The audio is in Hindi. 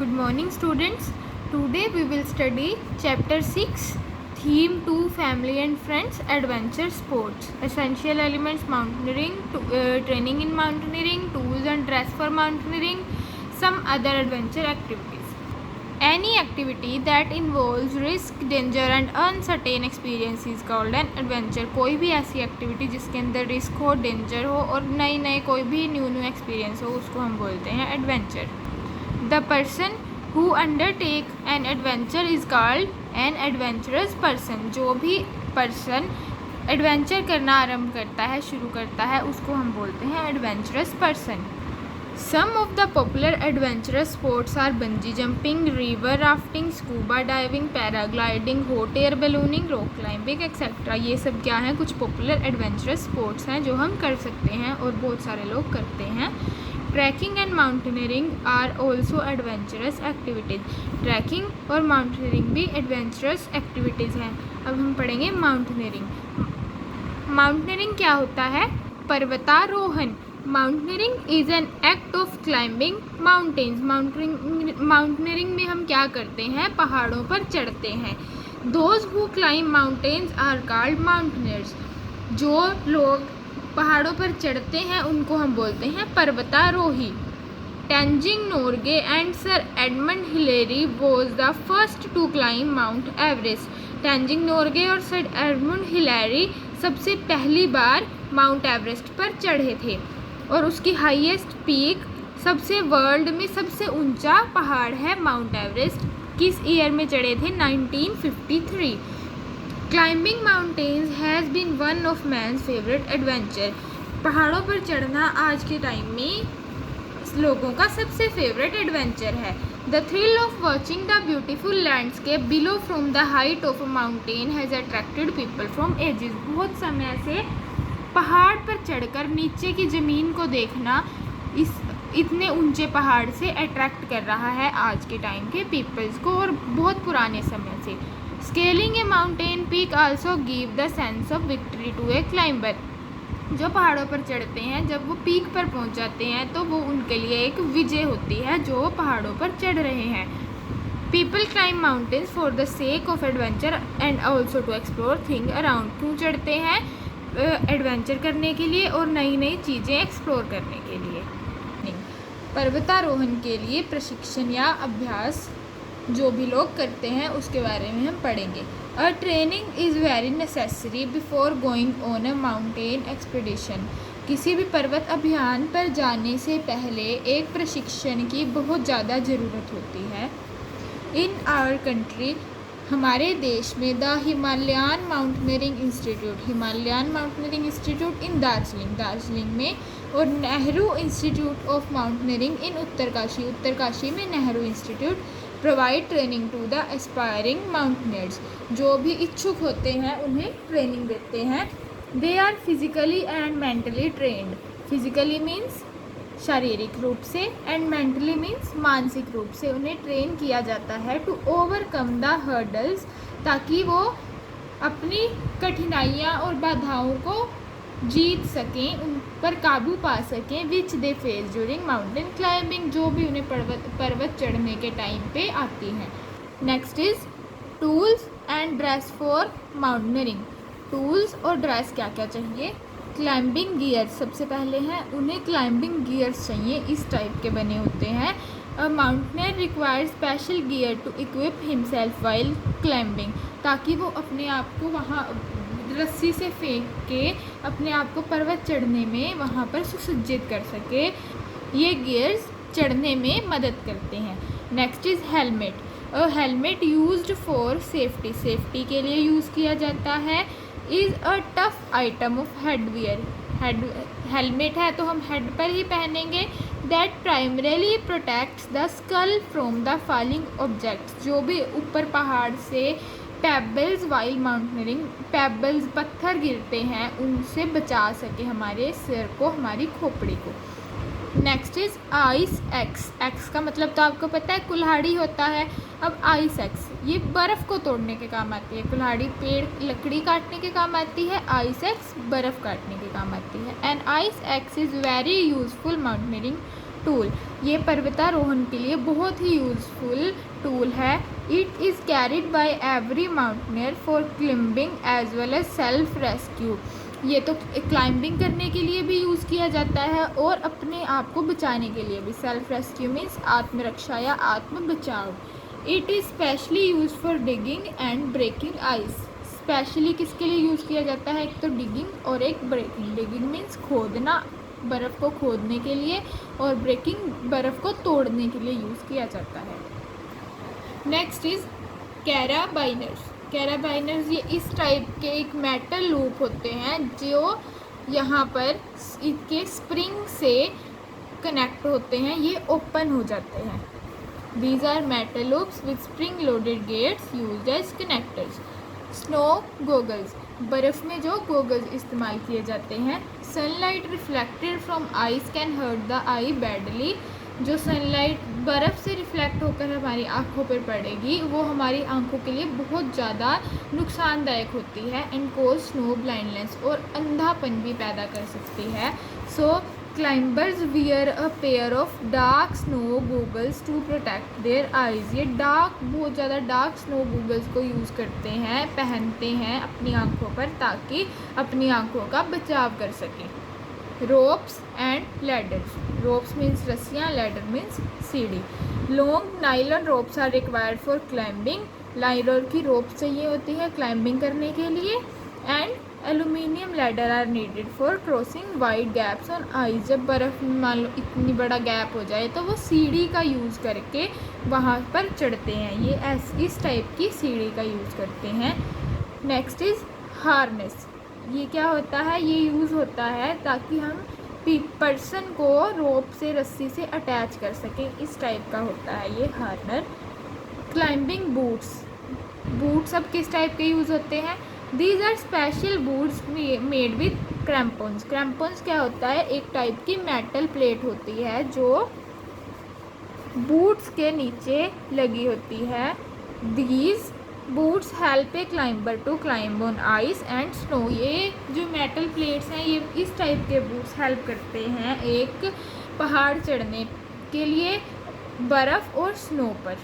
Good morning, students. Today we will study Chapter 6, Theme 2, Family and Friends, Adventure Sports, Essential Elements, Mountaineering, Training in Mountaineering, Tools and Dress for Mountaineering, some other adventure activities. Any activity that involves risk, danger and uncertain experience is called an adventure. कोई भी ऐसी एक्टिविटी जिसके अंदर रिस्क हो, डेंजर हो और नए कोई भी न्यू एक्सपीरियंस हो, उसको हम बोलते हैं adventure. The person who undertake an adventure is called an adventurous person. जो भी पर्सन एडवेंचर करना आरंभ करता है, शुरू करता है, उसको हम बोलते हैं adventurous person. Some of the popular adventurous sports are bungee jumping, river rafting, scuba diving, paragliding, hot air ballooning, rock climbing etc. ये सब क्या हैं? कुछ पॉपुलर एडवेंचरस स्पोर्ट्स हैं जो हम कर सकते हैं और बहुत सारे लोग करते हैं. Trekking and mountaineering are also adventurous activities. Trekking और माउंटेनियरिंग भी एडवेंचरस एक्टिविटीज़ हैं. अब हम पढ़ेंगे माउंटेनियरिंग. माउंटेनियरिंग क्या होता है? पर्वतारोहण. Mountaineering is an act of climbing mountains. Mountaineering में हम क्या करते हैं? पहाड़ों पर चढ़ते हैं. Those who climb mountains are called mountaineers. जो लोग पहाड़ों पर चढ़ते हैं उनको हम बोलते हैं पर्वतारोही. Tenzing Norgay and sir Edmund Hillary was the first to climb mount Everest. Tenzing Norgay और सर एडमंड हिलेरी सबसे पहली बार माउंट एवरेस्ट पर चढ़े थे और उसकी हाईएस्ट पीक सबसे वर्ल्ड में सबसे ऊंचा पहाड़ है माउंट एवरेस्ट. किस ईयर में चढ़े थे? 1953. Climbing mountains has been one of man's favourite adventure. पहाड़ों पर चढ़ना आज के टाइम में लोगों का सबसे फेवरेट एडवेंचर है. The thrill of watching the beautiful landscape below from the height of a mountain has attracted people from ages. बहुत समय से पहाड़ पर चढ़कर नीचे की ज़मीन को देखना इस इतने ऊंचे पहाड़ से अट्रैक्ट कर रहा है आज के टाइम के पीपल्स को और बहुत पुराने समय से. Scaling a mountain peak also give the sense of victory to a climber. जो पहाड़ों पर चढ़ते हैं जब वो पीक पर पहुंच जाते हैं तो वो उनके लिए एक विजय होती है जो वो पहाड़ों पर चढ़ रहे हैं. People climb mountains for the sake of adventure and also to explore thing around. क्यों चढ़ते हैं? एडवेंचर करने के लिए और नई चीज़ें एक्सप्लोर करने के लिए. पर्वतारोहण के लिए प्रशिक्षण या अभ्यास जो भी लोग करते हैं उसके बारे में हम पढ़ेंगे. A training is very necessary before going on a mountain expedition. किसी भी पर्वत अभियान पर जाने से पहले एक प्रशिक्षण की बहुत ज़्यादा ज़रूरत होती है. इन आवर कंट्री, हमारे देश में, the Himalayan mountaineering institute in Darjeeling में और Nehru institute of mountaineering in Uttarkashi में Nehru institute provide training to the aspiring mountaineers. जो भी इच्छुक होते हैं उन्हें ट्रेनिंग देते हैं. They are physically and mentally trained. Physically means शारीरिक रूप से एंड मेंटली मीन्स मानसिक रूप से उन्हें ट्रेन किया जाता है टू ओवरकम द हर्डल्स, ताकि वो अपनी कठिनाइयाँ और बाधाओं को जीत सकें, उन पर काबू पा सकें. Which they face during mountain climbing. जो भी उन्हें पर्वत चढ़ने के टाइम पे आती हैं. Next is tools and dress for mountaineering. Tools और ड्रेस क्या क्या चाहिए? क्लाइंबिंग गियर सबसे पहले हैं. उन्हें क्लाइंबिंग गियर्स चाहिए, इस टाइप के बने होते हैं. A mountaineer require special gear to equip himself while climbing. ताकि वो अपने आप को वहाँ रस्सी से फेंक के अपने आप को पर्वत चढ़ने में वहाँ पर सुसज्जित कर सके. ये गियर्स चढ़ने में मदद करते हैं. Next is helmet. A helmet used for safety. Safety के लिए यूज़ किया जाता है. Is a tough item of headwear. Helmet है तो हम हेड पर ही पहनेंगे. That primarily protects the skull from the falling objects. जो भी ऊपर पहाड़ से पेबल्स वाइल माउंटेनियरिंग, पेबल्स पत्थर गिरते हैं, उनसे बचा सके हमारे सिर को, हमारी खोपड़ी को. Next is ice axe. X का मतलब तो आपको पता है कुल्हाड़ी होता है. अब आइस एक्स ये बर्फ़ को तोड़ने के काम आती है. कुल्हाड़ी पेड़ लकड़ी काटने के काम आती है. आइस एक्स बर्फ़ काटने के काम आती है. And ice axe is very useful mountaineering tool. ये पर्वतारोहण के लिए बहुत ही यूज़फुल टूल है। It is carried by every mountaineer for climbing as well as self rescue. ये तो क्लाइंबिंग करने के लिए भी यूज़ किया जाता है और अपने आप को बचाने के लिए भी। सेल्फ रेस्क्यू मीन्स आत्मरक्षा या आत्म बचाव। It is specially use for digging and breaking ice. Specially किसके लिए यूज़ किया जाता है? एक तो डिगिंग और एक ब्रेकिंग। डिगिंग मीन्स खोदना, बर्फ़ को खोदने के लिए, और ब्रेकिंग बर्फ़ को तोड़ने के लिए यूज़ किया जाता है। Next is कैराबाइनर्स। कैराबाइनर्स ये इस टाइप के एक मेटल लूप होते हैं जो यहाँ पर इसके स्प्रिंग से कनेक्ट होते हैं, ये ओपन हो जाते हैं। These are metal loops with spring-loaded gates used as connectors. Snow goggles, बर्फ़ में जो goggles इस्तेमाल किए जाते हैं। Sunlight reflected from ice can hurt the eye badly. जो सनलाइट बर्फ़ से रिफ्लेक्ट होकर हमारी आँखों पर पड़ेगी वो हमारी आँखों के लिए बहुत ज़्यादा नुकसानदायक होती है। एंड कोज स्नो ब्लाइंडनेस, और अंधापन भी पैदा कर सकती है। So climbers wear a pair of dark snow goggles to protect their eyes. ये बहुत ज़्यादा डार्क स्नो गूगल्स को यूज़ करते हैं, पहनते हैं अपनी आँखों पर ताकि अपनी आँखों का बचाव कर सकें। Ropes and ladders. Ropes means रस्सियाँ, लैडर मीन्स सीढ़ी। Long nylon ropes are required for climbing. Nylon की रोप चाहिए होती है क्लाइंबिंग करने के लिए। And aluminium ladder are needed for crossing wide gaps on ice. जब बर्फ़ मान लो इतनी बड़ा गैप हो जाए तो वो सीढ़ी का यूज़ करके वहाँ पर चढ़ते हैं। ये इस टाइप की सीढ़ी का यूज़ करते हैं। Next is harness. ये क्या होता है? ये यूज़ होता है ताकि हम पर्सन को रोप से, रस्सी से अटैच कर सकें। इस टाइप का होता है ये हार्नर। Climbing boots. बूट्स अब किस टाइप के यूज़ होते हैं? These are special boots made with crampons. Crampons क्या होता है? एक टाइप की मेटल प्लेट होती है जो बूट्स के नीचे लगी होती है। These boots help a climber to climb on ice and snow. ये जो मेटल प्लेट्स हैं ये इस टाइप के बूट्स हेल्प करते हैं एक पहाड़ चढ़ने के लिए बर्फ़ और स्नो पर।